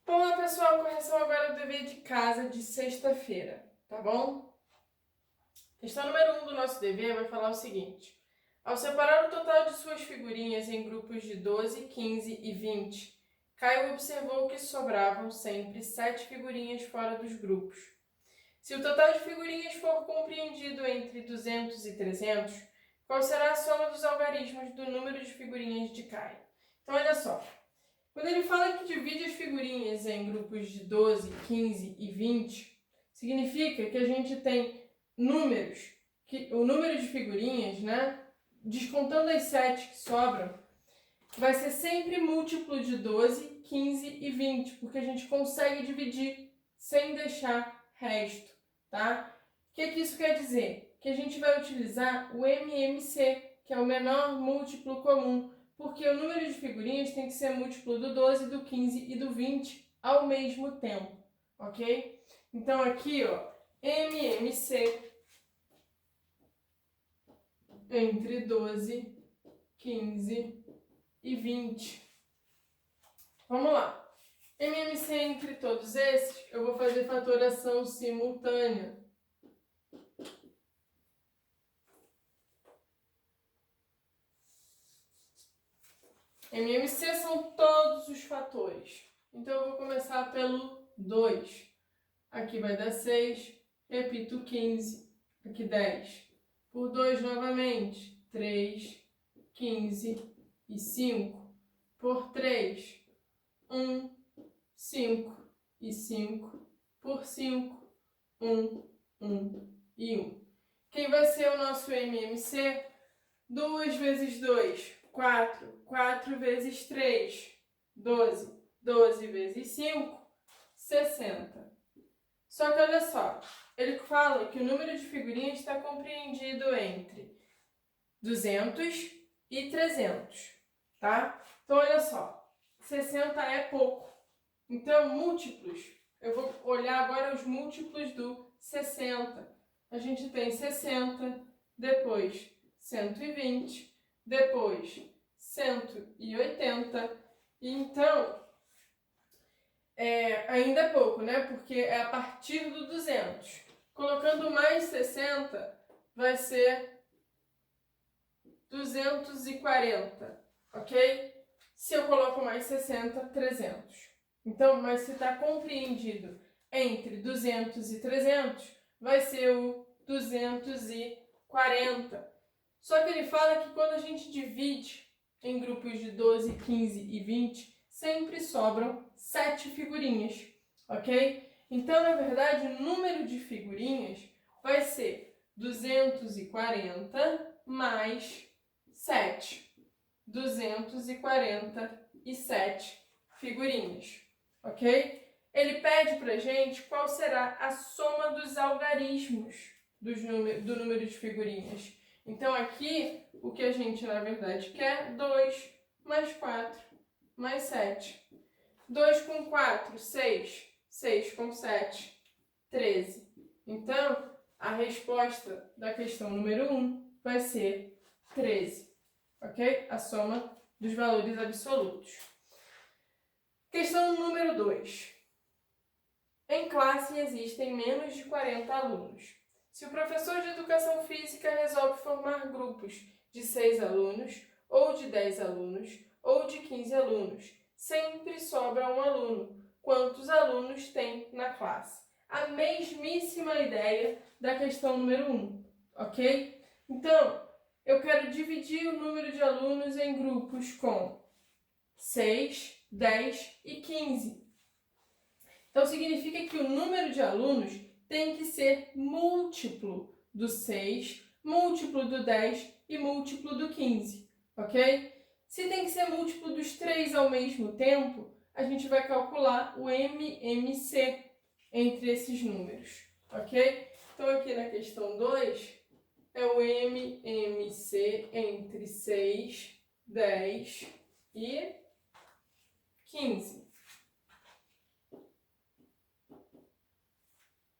Olá pessoal, correção agora do dever de casa de sexta-feira, tá bom? Questão número 1 do nosso dever vai falar o seguinte: ao separar o total de suas figurinhas em grupos de 12, 15 e 20, Caio observou que sobravam sempre 7 figurinhas fora dos grupos. Se o total de figurinhas for compreendido entre 200 e 300, qual será a soma dos algarismos do número de figurinhas de Caio? Então olha só. Quando ele fala que divide as figurinhas em grupos de 12, 15 e 20, significa que a gente tem números, o número de figurinhas, né, descontando as 7 que sobram, vai ser sempre múltiplo de 12, 15 e 20, porque a gente consegue dividir sem deixar resto, tá? O que isso quer dizer? Que a gente vai utilizar o MMC, que é o menor múltiplo comum, porque o número de figurinhas tem que ser múltiplo do 12, do 15 e do 20 ao mesmo tempo, ok? Então aqui, ó, MMC entre 12, 15 e 20. Vamos lá. MMC entre todos esses, eu vou fazer fatoração simultânea. MMC são todos os fatores. Então, eu vou começar pelo 2. Aqui vai dar 6. Repito 15. Aqui 10. Por 2 novamente. 3, 15 e 5. Por 3, 1, 5 e 5. Por 5, 1, 1 e 1. Quem vai ser o nosso MMC? 2 vezes 2, 4. 4 vezes 3, 12. 12 vezes 5, 60. Só que olha só, ele fala que o número de figurinhas está compreendido entre 200 e 300, tá? Então olha só, 60 é pouco. Então múltiplos, eu vou olhar agora os múltiplos do 60. A gente tem 60, depois 120, depois 180, e então ainda é pouco, né? Porque é a partir do 200. Colocando mais 60, vai ser 240, ok? Se eu coloco mais 60, 300. Então, mas se está compreendido entre 200 e 300, vai ser o 240. Só que ele fala que quando a gente divide em grupos de 12, 15 e 20, sempre sobram 7 figurinhas, ok? Então, na verdade, o número de figurinhas vai ser 240 mais 7. 247 figurinhas, ok? Ele pede pra gente qual será a soma dos algarismos do número de figurinhas. Então, aqui, o que a gente, na verdade, quer, 2 mais 4 mais 7. 2 com 4, 6. 6 com 7, 13. Então, a resposta da questão número 1 vai ser 13. Ok? A soma dos valores absolutos. Questão número 2. Em classe existem menos de 40 alunos. Se o professor de educação física resolve formar grupos de 6 alunos, ou de 10 alunos, ou de 15 alunos, sempre sobra um aluno. Quantos alunos tem na classe? A mesmíssima ideia da questão número 1, ok? Então, eu quero dividir o número de alunos em grupos com 6, 10 e 15. Então, significa que o número de alunos tem que ser múltiplo do 6, múltiplo do 10 e múltiplo do 15, ok? Se tem que ser múltiplo dos 3 ao mesmo tempo, a gente vai calcular o MMC entre esses números, ok? Então, aqui na questão 2, é o MMC entre 6, 10 e 15.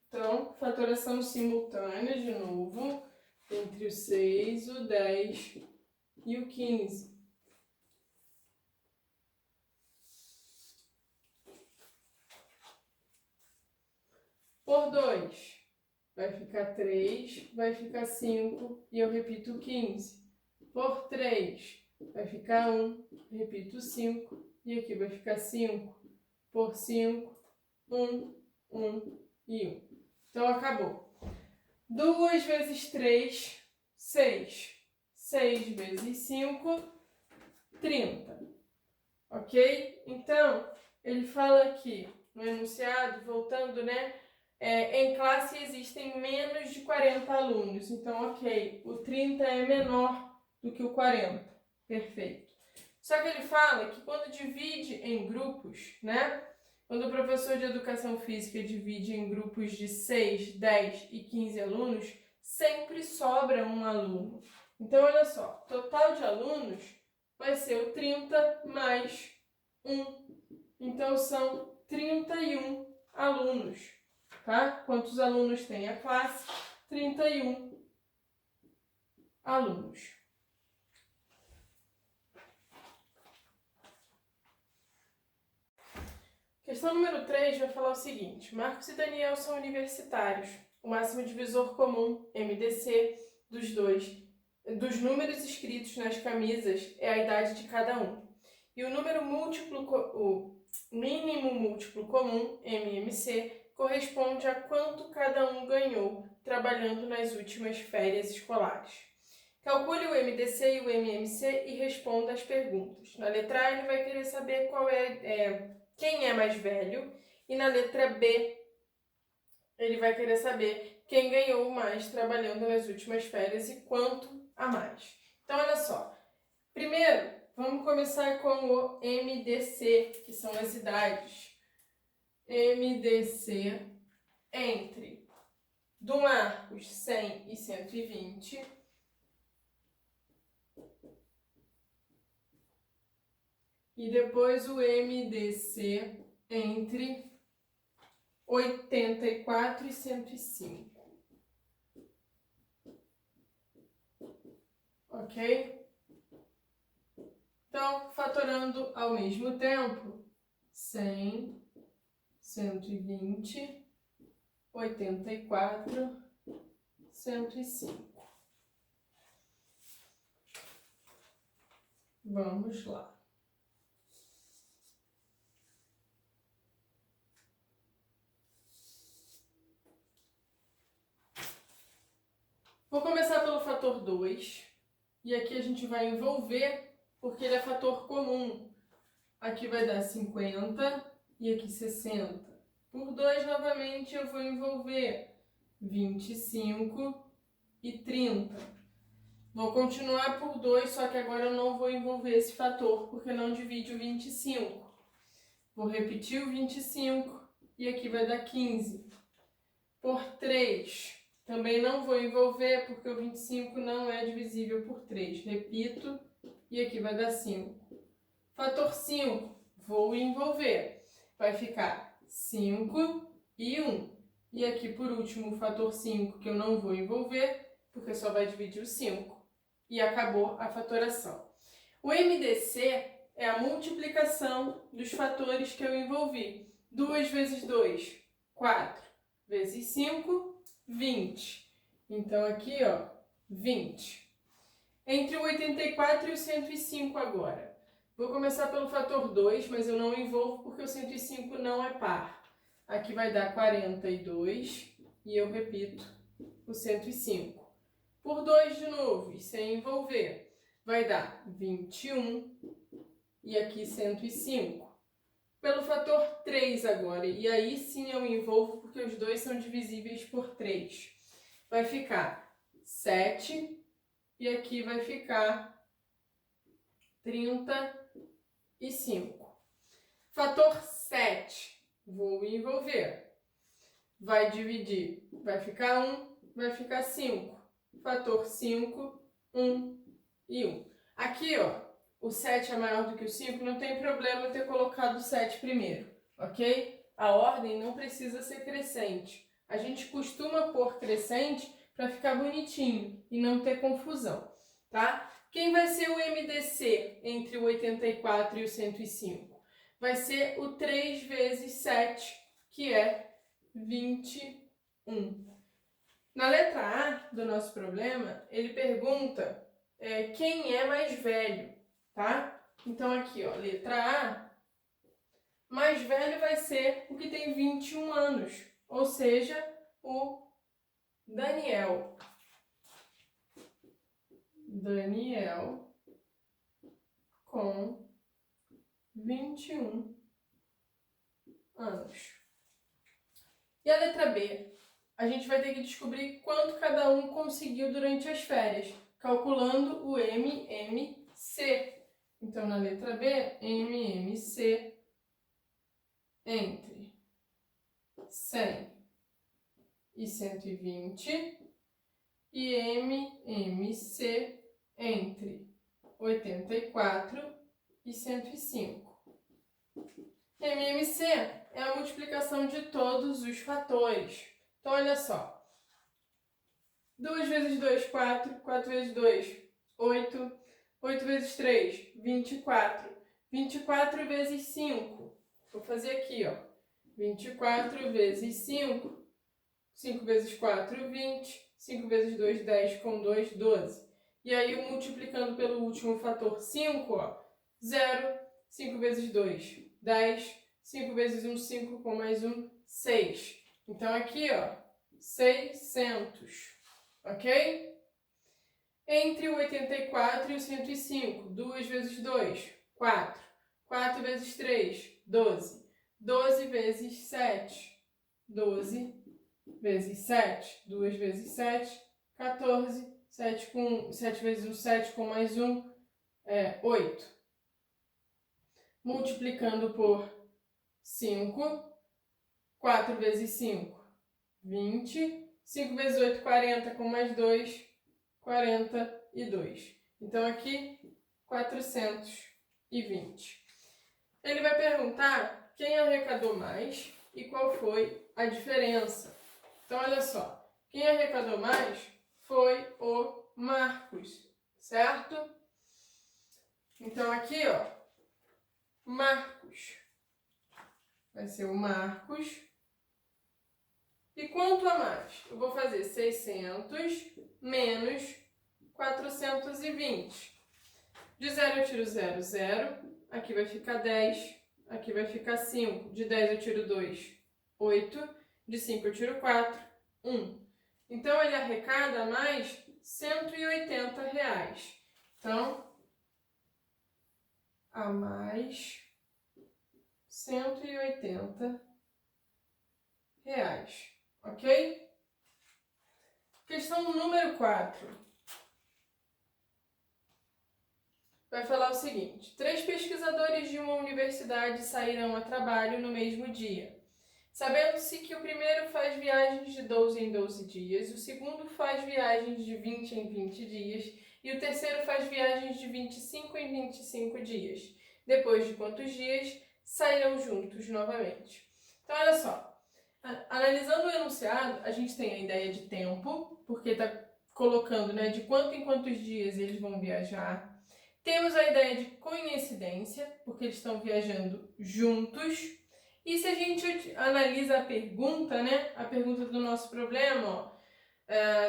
Então, fatoração simultânea, de novo, entre o 6, o 10 e o 15. vai ficar 3, vai ficar 5 e eu repito 15. Por 3, vai ficar 1, repito 5 e aqui vai ficar 5. Por 5, 1, 1 e 1. Então, acabou. 2 vezes 3, 6. 6 vezes 5, 30. Ok? Então, ele fala aqui no enunciado, voltando, né? Em classe existem menos de 40 alunos. Então, ok, o 30 é menor do que o 40. Perfeito. Só que ele fala que quando divide em grupos, né? Quando o professor de educação física divide em grupos de 6, 10 e 15 alunos, sempre sobra um aluno. Então, olha só, total de alunos vai ser o 30 mais 1. Então, são 31 alunos, tá? Quantos alunos tem a classe? 31 alunos. Questão número 3 vai falar o seguinte: Marcos e Daniel são universitários. O máximo divisor comum, MDC, dos números escritos nas camisas é a idade de cada um. E o mínimo múltiplo comum, MMC, corresponde a quanto cada um ganhou trabalhando nas últimas férias escolares. Calcule o MDC e o MMC e responda as perguntas. Na letra A, ele vai querer saber quem é mais velho, e na letra B, ele vai querer saber quem ganhou mais trabalhando nas últimas férias e quanto a mais. Então, olha só. Primeiro, vamos começar com o MDC, que são as idades. MDC entre do Marcos 100 e 120. E depois o MDC entre 84 e 105. Ok? Então, fatorando ao mesmo tempo, 100, 120, 84, 105. Vamos lá. Vou começar pelo fator 2, e aqui a gente vai envolver, porque ele é fator comum. Aqui vai dar 50 e aqui 60. Por 2, novamente, eu vou envolver 25 e 30. Vou continuar por 2, só que agora eu não vou envolver esse fator, porque não divide o 25. Vou repetir o 25 e aqui vai dar 15. Por 3, também não vou envolver, porque o 25 não é divisível por 3. Repito, e aqui vai dar 5. Fator 5, vou envolver. Vai ficar 5 e 1. E aqui, por último, o fator 5, que eu não vou envolver, porque só vai dividir o 5. E acabou a fatoração. O MDC é a multiplicação dos fatores que eu envolvi. 2 vezes 2, 4. Vezes 5, 20. Então, aqui, ó, 20. Entre o 84 e o 105 agora. Vou começar pelo fator 2, mas eu não envolvo porque o 105 não é par. Aqui vai dar 42 e eu repito o 105. Por 2 de novo, e sem envolver, vai dar 21 e aqui 105. Pelo fator 3 agora, e aí sim eu envolvo porque os dois são divisíveis por 3. Vai ficar 7 e aqui vai ficar 35. Fator 7, vou envolver. Vai dividir, vai ficar 1, vai ficar 5. Fator 5, 1 e 1. Aqui, ó, o 7 é maior do que o 5, não tem problema eu ter colocado o 7 primeiro, ok? A ordem não precisa ser crescente. A gente costuma pôr crescente para ficar bonitinho e não ter confusão, tá? Quem vai ser o MDC entre o 84 e o 105? Vai ser o 3 vezes 7, que é 21. Na letra A do nosso problema, ele pergunta quem é mais velho, tá? Então aqui, ó, letra A, mais velho vai ser o que tem 21 anos, ou seja, o Daniel. Daniel com 21 anos. E a letra B? A gente vai ter que descobrir quanto cada um conseguiu durante as férias, calculando o MMC. Então, na letra B, MMC entre 100 e 120 e MMC entre 84 e 105. MMC é a multiplicação de todos os fatores. Então, olha só. 2 vezes 2, 4. 4 vezes 2, 8. 8 vezes 3, 24. 24 vezes 5. Vou fazer aqui, ó. 24 vezes 5. 5 vezes 4, 20. 5 vezes 2, 10. Com 2, 12. E aí, multiplicando pelo último fator 5, ó. 0. 5 vezes 2, 10. 5 vezes 1, 5. Com mais 1, 6. Então, aqui, ó, 600. Ok? Entre o 84 e o 105, 2 vezes 2, 4. 4 vezes 3, 12. 12 vezes 7, 12 vezes 7. 2 vezes 7, 14. 7 vezes 1, 7 com mais 1, 8. Multiplicando por 5, 4 vezes 5, 20. 5 vezes 8, 40, com mais 2, 42. Então, aqui, 420. Ele vai perguntar quem arrecadou mais e qual foi a diferença. Então, olha só. Quem arrecadou mais foi o Marcos, certo? Então, aqui, ó, Marcos. Vai ser o Marcos. E quanto a mais? Eu vou fazer 600 menos 420. De 0 eu tiro 0, 0. Aqui vai ficar 10. Aqui vai ficar 5. De 10 eu tiro 2, 8. De 5 eu tiro 4, 1. Então, ele arrecada mais R$180. Então, a mais R$180. Ok? Questão número 4. Vai falar o seguinte: 3 pesquisadores de uma universidade sairão a trabalho no mesmo dia. Sabendo-se que o primeiro faz viagens de 12 em 12 dias, o segundo faz viagens de 20 em 20 dias e o terceiro faz viagens de 25 em 25 dias. Depois de quantos dias sairão juntos novamente? Então, olha só. Analisando o enunciado, a gente tem a ideia de tempo, porque está colocando, né, de quanto em quantos dias eles vão viajar. Temos a ideia de coincidência, porque eles estão viajando juntos. E se a gente analisa a pergunta, né, a pergunta do nosso problema, ó,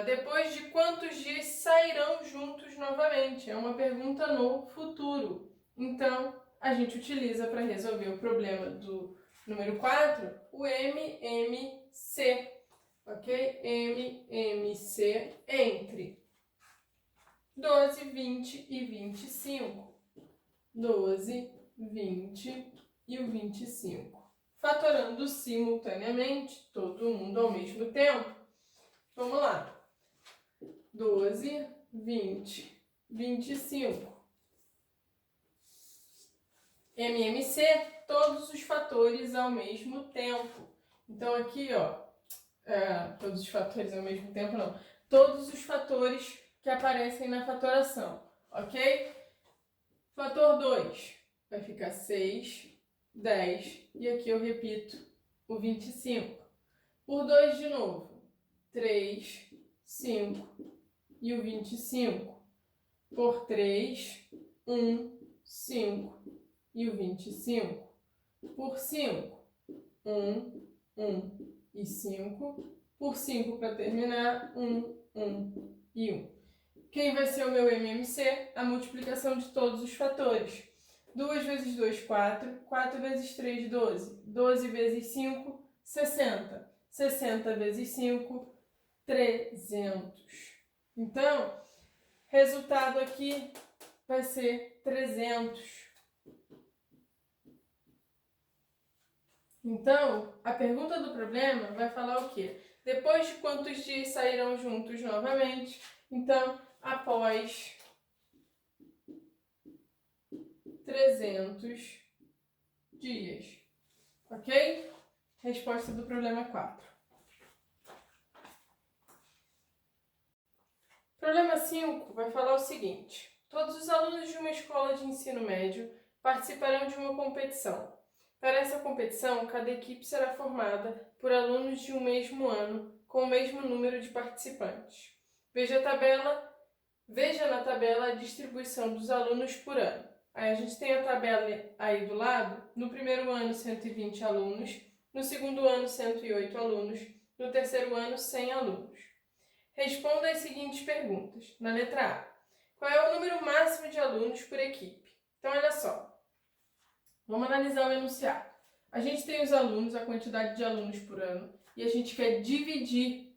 depois de quantos dias sairão juntos novamente? É uma pergunta no futuro. Então, a gente utiliza para resolver o problema do número 4, o MMC, ok? MMC entre 12, 20 e 25. 12, 20 e o 25. Fatorando simultaneamente, todo mundo ao mesmo tempo. Vamos lá. 12, 20, 25. MMC, todos os fatores ao mesmo tempo. Então, aqui, ó, todos os fatores ao mesmo tempo, não. Todos os fatores que aparecem na fatoração, ok? Fator 2 vai ficar 6, 10, e aqui eu repito o 25. Por 2 de novo, 3, 5 e o 25. Por 3, 1, 5 e o 25. Por 5, 1, 1 e 5. por 5 para terminar, 1, 1 e 1. Quem vai ser o meu MMC? A multiplicação de todos os fatores. 2 vezes 2, 4. 4 vezes 3, 12. 12 vezes 5, 60. 60 vezes 5, 300. Então, resultado aqui vai ser 300. Então, a pergunta do problema vai falar o quê? Depois de quantos dias sairão juntos novamente? Então, após 300 dias. Ok? Resposta do problema 4. Problema 5 vai falar o seguinte: todos os alunos de uma escola de ensino médio participarão de uma competição. Para essa competição, cada equipe será formada por alunos de um mesmo ano, com o mesmo número de participantes. Veja na tabela a distribuição dos alunos por ano. Aí a gente tem a tabela aí do lado. No primeiro ano, 120 alunos. No segundo ano, 108 alunos. No terceiro ano, 100 alunos. Responda as seguintes perguntas. Na letra A, qual é o número máximo de alunos por equipe? Então, olha só. Vamos analisar o enunciado. A gente tem os alunos, a quantidade de alunos por ano, e a gente quer dividir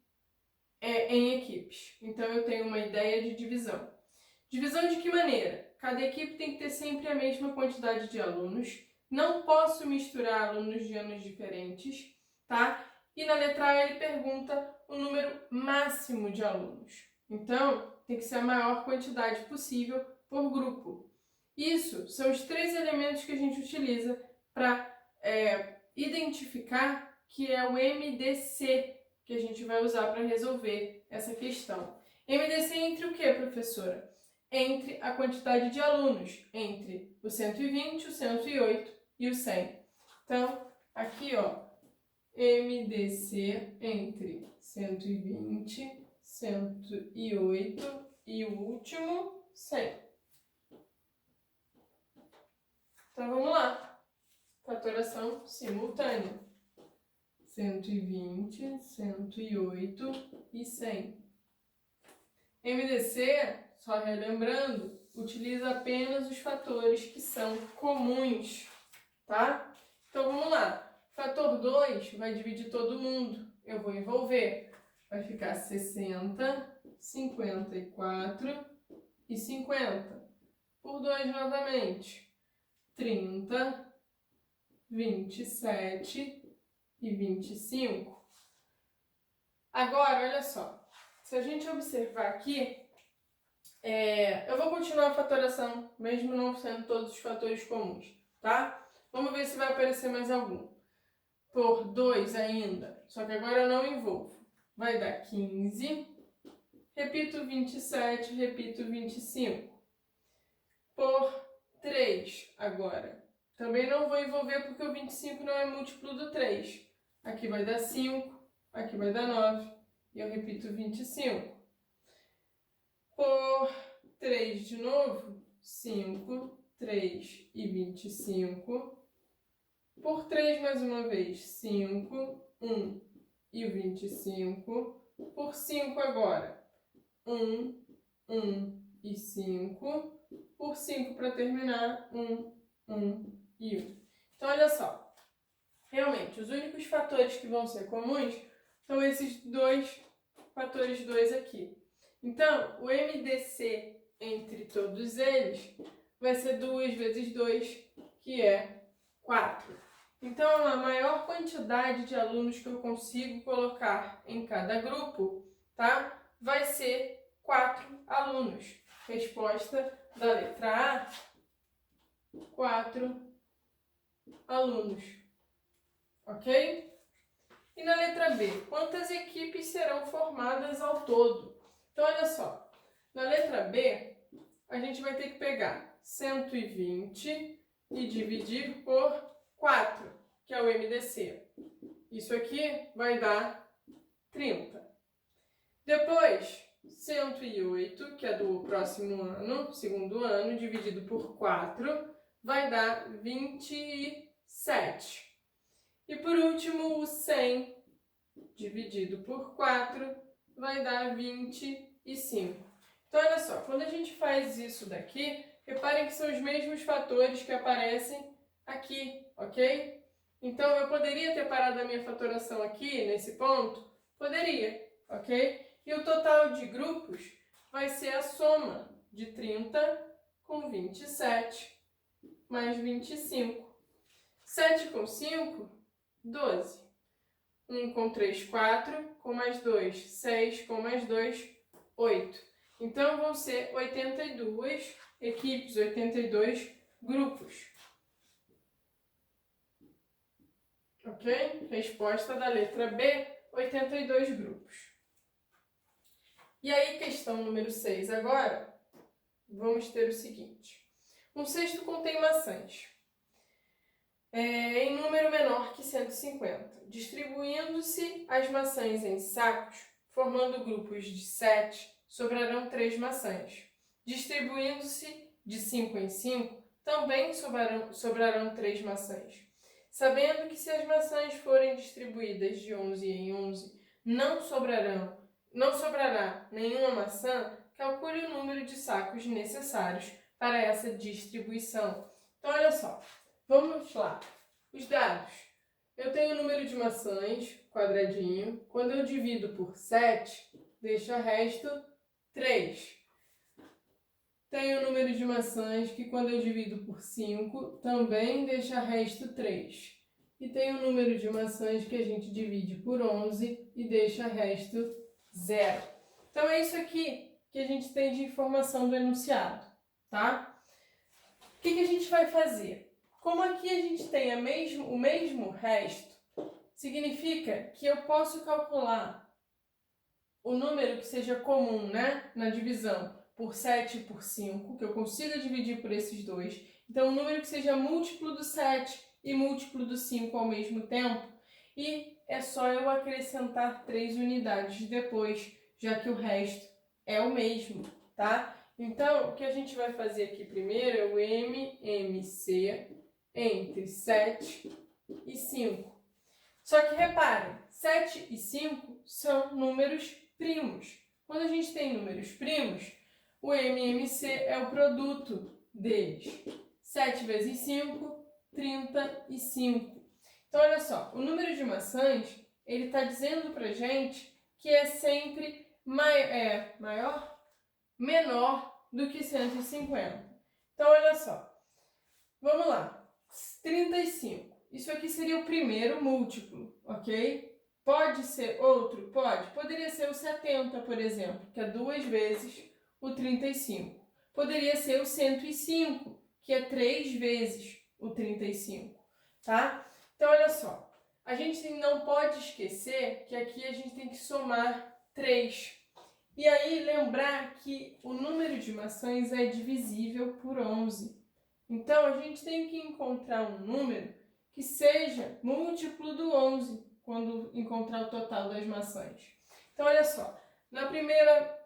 em equipes. Então, eu tenho uma ideia de divisão. Divisão de que maneira? Cada equipe tem que ter sempre a mesma quantidade de alunos. Não posso misturar alunos de anos diferentes, tá? E na letra A ele pergunta o número máximo de alunos. Então, tem que ser a maior quantidade possível por grupo. Isso são os 3 elementos que a gente utiliza para identificar que é o MDC que a gente vai usar para resolver essa questão. MDC entre o que, professora? Entre a quantidade de alunos, entre o 120, o 108 e o 100. Então, aqui, ó, MDC entre 120, 108 e o último, 100. Então, vamos lá. Fatoração simultânea. 120, 108 e 100. MDC, só relembrando, utiliza apenas os fatores que são comuns, tá? Então, vamos lá. Fator 2 vai dividir todo mundo. Eu vou envolver. Vai ficar 60, 54 e 50. Por 2 novamente. 30, 27 e 25. Agora, olha só. Se a gente observar aqui, eu vou continuar a fatoração, mesmo não sendo todos os fatores comuns, tá? Vamos ver se vai aparecer mais algum. Por 2 ainda, só que agora eu não envolvo. Vai dar 15. Repito 27, repito 25. Por 3 agora. Também não vou envolver porque o 25 não é múltiplo do 3. Aqui vai dar 5, aqui vai dar 9. E eu repito 25. Por 3 de novo, 5, 3 e 25. Por 3 mais uma vez, 5, 1 e o 25. Por 5 agora, 1, 1 e 5. Por 5 para terminar, 1, 1 e 1. Então, olha só. Realmente, os únicos fatores que vão ser comuns são esses dois fatores 2 aqui. Então, o MDC entre todos eles vai ser 2 vezes 2, que é 4. Então, a maior quantidade de alunos que eu consigo colocar em cada grupo, tá? Vai ser 4 alunos. Resposta da letra A, 4 alunos. Ok? E na letra B, quantas equipes serão formadas ao todo? Então, olha só. Na letra B, a gente vai ter que pegar 120 e dividir por 4, que é o MDC. Isso aqui vai dar 30. Depois, 108, que é do próximo ano, segundo ano, dividido por 4, vai dar 27. E por último, o 100, dividido por 4 vai dar 25. Então, olha só, quando a gente faz isso daqui, reparem que são os mesmos fatores que aparecem aqui, ok? Então, eu poderia ter parado a minha fatoração aqui, nesse ponto? Poderia, ok? E o total de grupos vai ser a soma de 30 com 27 mais 25. 7 com 5, 12. 1 com 3, 4, com mais 2, 6, com mais 2, 8. Então, vão ser 82 equipes, 82 grupos. Ok? Resposta da letra B, 82 grupos. E aí, questão número 6 agora, vamos ter o seguinte. Um cesto contém maçãs em número menor que 150. Distribuindo-se as maçãs em sacos, formando grupos de 7, sobrarão 3 maçãs. Distribuindo-se de 5 em 5, também sobrarão 3 maçãs. Sabendo que se as maçãs forem distribuídas de 11 em 11, não sobrará nenhuma maçã, calcule o número de sacos necessários para essa distribuição. Então, olha só, vamos lá. Os dados. Eu tenho o número de maçãs, quadradinho. Quando eu divido por 7, deixa resto 3. Tenho o número de maçãs que quando eu divido por 5, também deixa resto 3. E tenho o número de maçãs que a gente divide por 11 e deixa resto 0. Então, é isso aqui que a gente tem de informação do enunciado, tá? O que a gente vai fazer? Como aqui a gente tem o mesmo resto, significa que eu posso calcular o número que seja comum, né, na divisão por 7 e por 5, que eu consiga dividir por esses dois. Então, um número que seja múltiplo do 7 e múltiplo do 5 ao mesmo tempo. E é só eu acrescentar 3 unidades depois, já que o resto é o mesmo, tá? Então, o que a gente vai fazer aqui primeiro é o MMC entre 7 e 5. Só que reparem, 7 e 5 são números primos. Quando a gente tem números primos, o MMC é o produto deles. 7 vezes 5, 35. Então, olha só, o número de maçãs, ele está dizendo pra gente que é sempre menor do que 150. Então, olha só, vamos lá, 35. Isso aqui seria o primeiro múltiplo, ok? Pode ser outro? Pode. Poderia ser o 70, por exemplo, que é 2 vezes o 35. Poderia ser o 105, que é 3 vezes o 35, tá? Então, olha só, a gente não pode esquecer que aqui a gente tem que somar 3. E aí, lembrar que o número de maçãs é divisível por 11. Então, a gente tem que encontrar um número que seja múltiplo do 11, quando encontrar o total das maçãs. Então, olha só, na primeira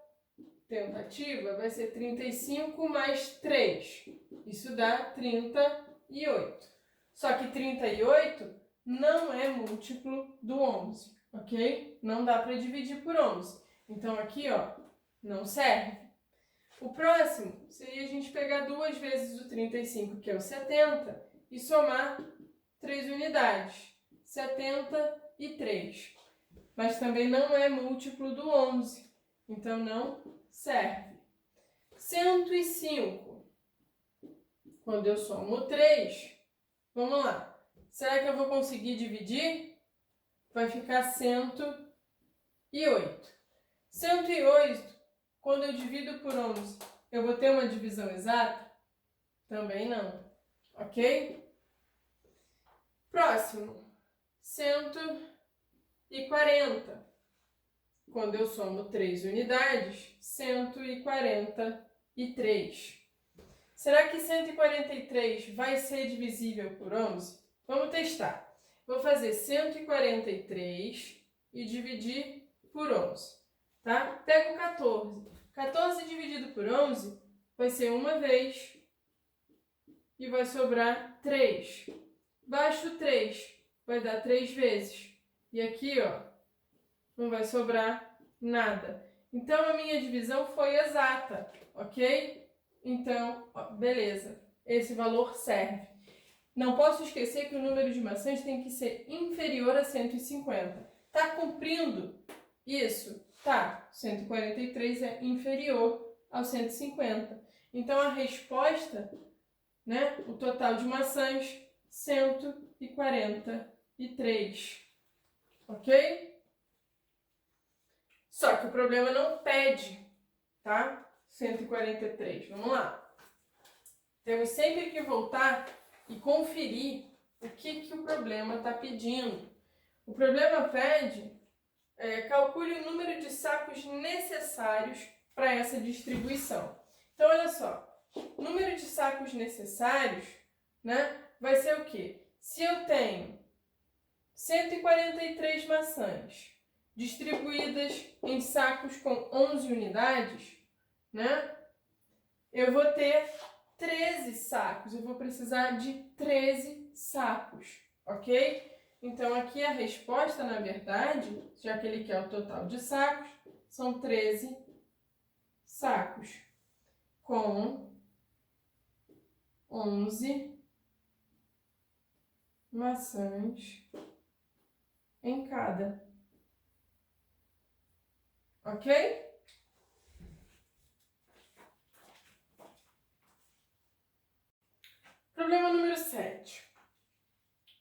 tentativa vai ser 35 mais 3. Isso dá 38. Só que 38 não é múltiplo do 11, ok? Não dá para dividir por 11. Então, aqui, ó, não serve. O próximo seria a gente pegar 2 vezes o 35, que é o 70, e somar 3 unidades, 73. Mas também não é múltiplo do 11, então não serve. 105. Quando eu somo 3, vamos lá. Será que eu vou conseguir dividir? Vai ficar 108. 108, quando eu divido por 11, eu vou ter uma divisão exata? Também não, ok? Próximo, 140. Quando eu somo 3 unidades, 143. Será que 143 vai ser divisível por 11? Vamos testar. Vou fazer 143 e dividir por 11, tá? Pego 14. 14 dividido por 11 vai ser uma vez e vai sobrar 3. Baixo 3 vai dar 3 vezes. E aqui, ó, não vai sobrar nada. Então, a minha divisão foi exata, ok? Então, beleza, esse valor serve. Não posso esquecer que o número de maçãs tem que ser inferior a 150. Tá cumprindo isso? Tá. 143 é inferior ao 150. Então, a resposta, né, o total de maçãs, 143. Ok? Só que o problema não pede, tá? 143. Vamos lá. Temos sempre que voltar e conferir o que o problema está pedindo. O problema pede, calcule o número de sacos necessários para essa distribuição. Então, olha só, o número de sacos necessários, né, vai ser o quê? Se eu tenho 143 maçãs distribuídas em sacos com 11 unidades, né, eu vou ter 13 sacos, eu vou precisar de 13 sacos, ok? Então, aqui a resposta, na verdade, já que ele quer o total de sacos, são 13 sacos com 11 maçãs em cada, ok? Problema número 7.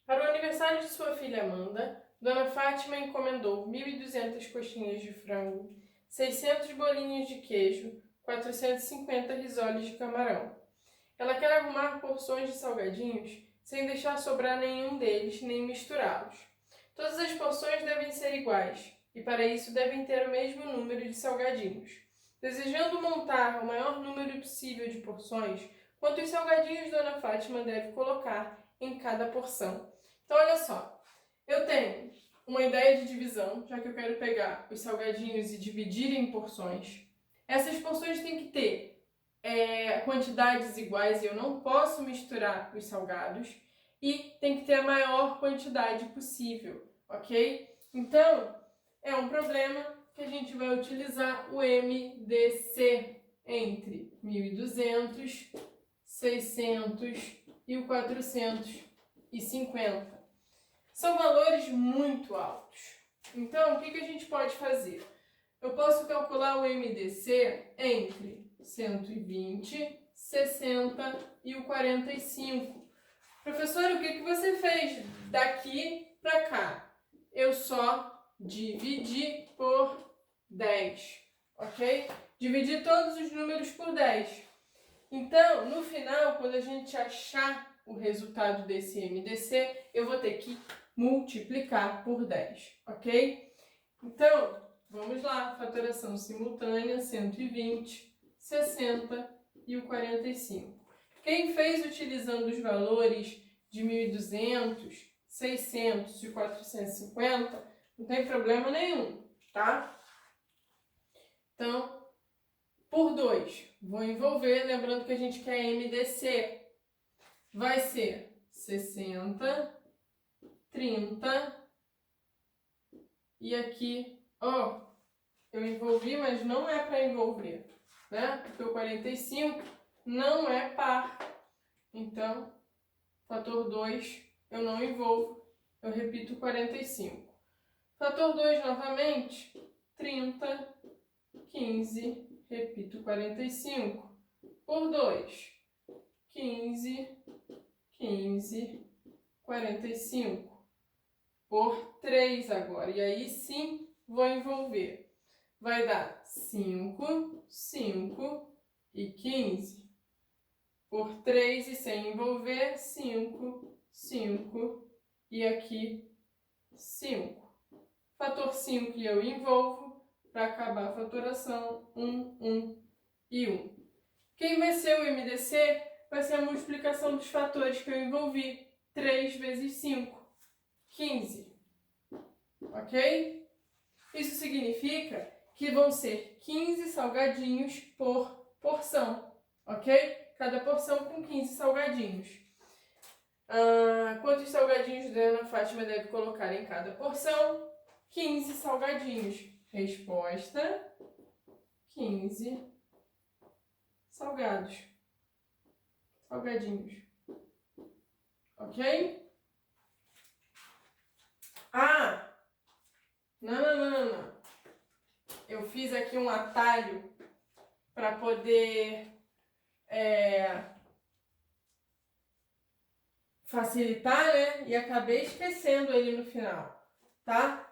Para o aniversário de sua filha Amanda, Dona Fátima encomendou 1.200 coxinhas de frango, 600 bolinhos de queijo, 450 risoles de camarão. Ela quer arrumar porções de salgadinhos sem deixar sobrar nenhum deles nem misturá-los. Todas as porções devem ser iguais e para isso devem ter o mesmo número de salgadinhos. Desejando montar o maior número possível de porções, quantos salgadinhos Dona Fátima deve colocar em cada porção? Então, olha só, eu tenho uma ideia de divisão, já que eu quero pegar os salgadinhos e dividir em porções. Essas porções têm que ter quantidades iguais e eu não posso misturar os salgados. E tem que ter a maior quantidade possível, ok? Então, é um problema que a gente vai utilizar o MDC entre 1.200, 600 e o 450. São valores muito altos. Então, o que a gente pode fazer? Eu posso calcular o MDC entre 120, 60 e o 45. Professor, o que você fez daqui para cá? Eu só dividi por 10, ok? Dividi todos os números por 10. Então, no final, quando a gente achar o resultado desse MDC, eu vou ter que multiplicar por 10, ok? Então, vamos lá, fatoração simultânea, 120, 60 e o 45. Quem fez utilizando os valores de 1.200, 600 e 450, não tem problema nenhum, tá? Então, por 2, vou envolver, lembrando que a gente quer MDC. Vai ser 60, 30 e aqui, eu envolvi, mas não é para envolver, né? Porque o 45 não é par. Então, fator 2 eu não envolvo, eu repito 45. Fator 2 novamente, 30, 15, repito 45. Por 2, 15, 15, 45. Por 3 agora, e aí sim vou envolver. Vai dar 5, 5 e 15. Por 3 e sem envolver, 5, 5 e aqui 5. Fator 5 e eu envolvo para acabar a fatoração, 1, 1 e 1. Quem vai ser o MDC? Vai ser a multiplicação dos fatores que eu envolvi. 3 vezes 5, 15. Ok? Isso significa que vão ser 15 salgadinhos por porção. Ok? Cada porção com 15 salgadinhos. Quantos salgadinhos Dona Fátima deve colocar em cada porção? 15 salgadinhos. Resposta, 15 salgadinhos. Ok? Ah! Não. Eu fiz aqui um atalho para poder facilitar, né? E acabei esquecendo ele no final, tá?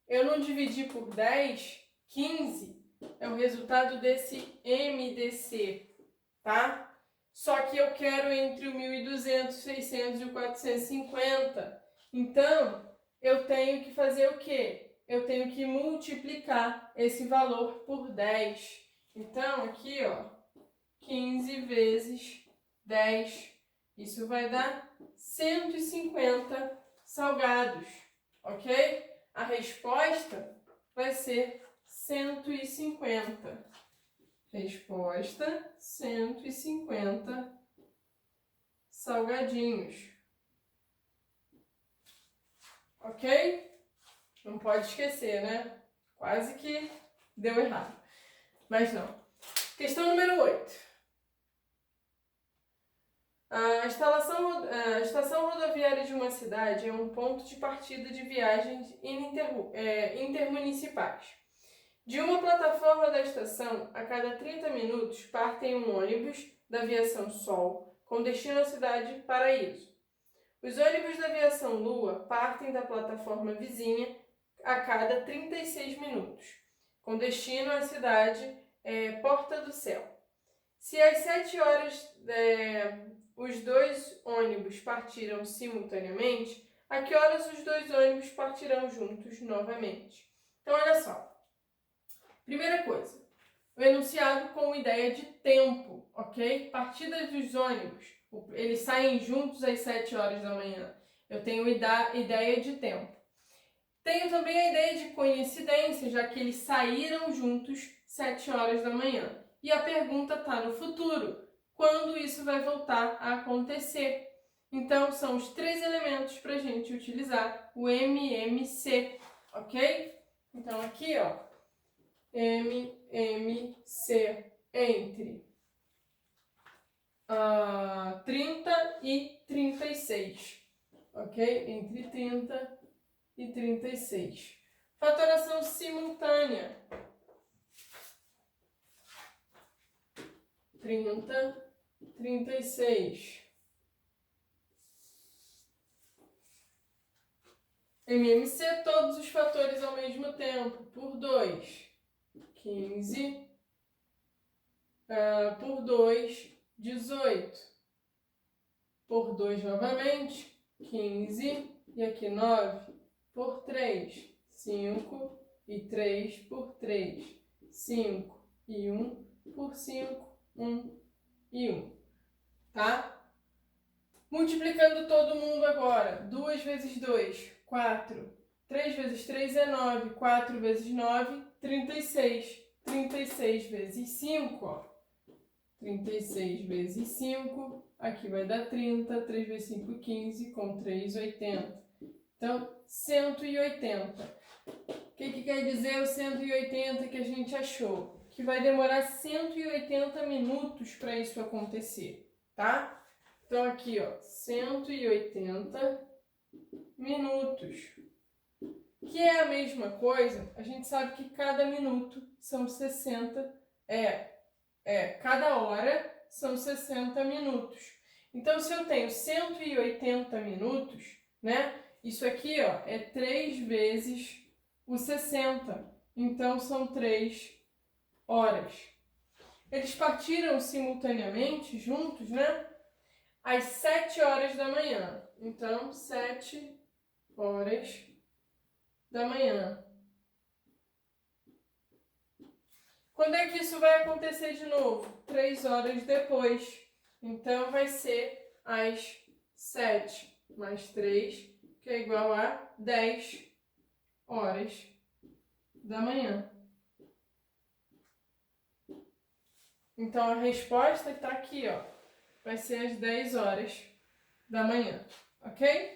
Eu não dividi por 10, 15 é o resultado desse MDC, tá? Só que eu quero entre o 1.200, 600 e o 450. Então, eu tenho que fazer o quê? Eu tenho que multiplicar esse valor por 10. Então, aqui, ó, 15 vezes 10. Isso vai dar 150 salgados, ok? A resposta vai ser 150. Resposta, 150 salgadinhos. Ok? Não pode esquecer, né? Quase que deu errado. Mas não. Questão número 8. A estação rodoviária de uma cidade é um ponto de partida de viagens intermunicipais. De uma plataforma da estação, a cada 30 minutos partem um ônibus da aviação Sol com destino à cidade Paraíso. Os ônibus da aviação Lua partem da plataforma vizinha a cada 36 minutos, com destino à cidade Porta do Céu. Se às 7 horas os dois ônibus partiram simultaneamente, a que horas os dois ônibus partirão juntos novamente? Então, olha só. Primeira coisa, o enunciado com ideia de tempo, ok? Partida dos ônibus, eles saem juntos às 7 horas da manhã. Eu tenho ideia de tempo. Tenho também a ideia de coincidência, já que eles saíram juntos 7 horas da manhã. E a pergunta está no futuro. Quando isso vai voltar a acontecer? Então, são os 3 elementos para a gente utilizar o MMC, ok? Então, aqui, ó, MMC entre 30 e 36, ok? Entre 30 e 36. Fatoração simultânea. 30, 36. MMC, todos os fatores ao mesmo tempo, por 2. 15. Por 2, 18. Por 2 novamente, 15. E aqui 9. Por 3, 5. E 3 por 3. 5 e 1 por 5. 1 e 1. Tá? Multiplicando todo mundo agora. 2 vezes 2, 4. 3 vezes 3 é 9. 4 vezes 9, 36. 36 vezes 5, ó. 36 vezes 5, aqui vai dar 30. 3 vezes 5, 15. Com 3, 80. Então, 180. O que quer dizer o 180 que a gente achou? Que vai demorar 180 minutos para isso acontecer, tá? Então, aqui, ó, 180 minutos. Que é a mesma coisa, a gente sabe que cada minuto são 60, cada hora são 60 minutos. Então, se eu tenho 180 minutos, né? Isso aqui, ó, é 3 vezes o 60. Então, são 3 horas. Eles partiram simultaneamente, juntos, né? Às 7 horas da manhã. Então, 7 horas da manhã. Quando é que isso vai acontecer de novo? 3 horas depois. Então, vai ser às 7 mais 3, que é igual a 10 horas da manhã. Então, a resposta está aqui, ó. Vai ser às 10 horas da manhã, ok?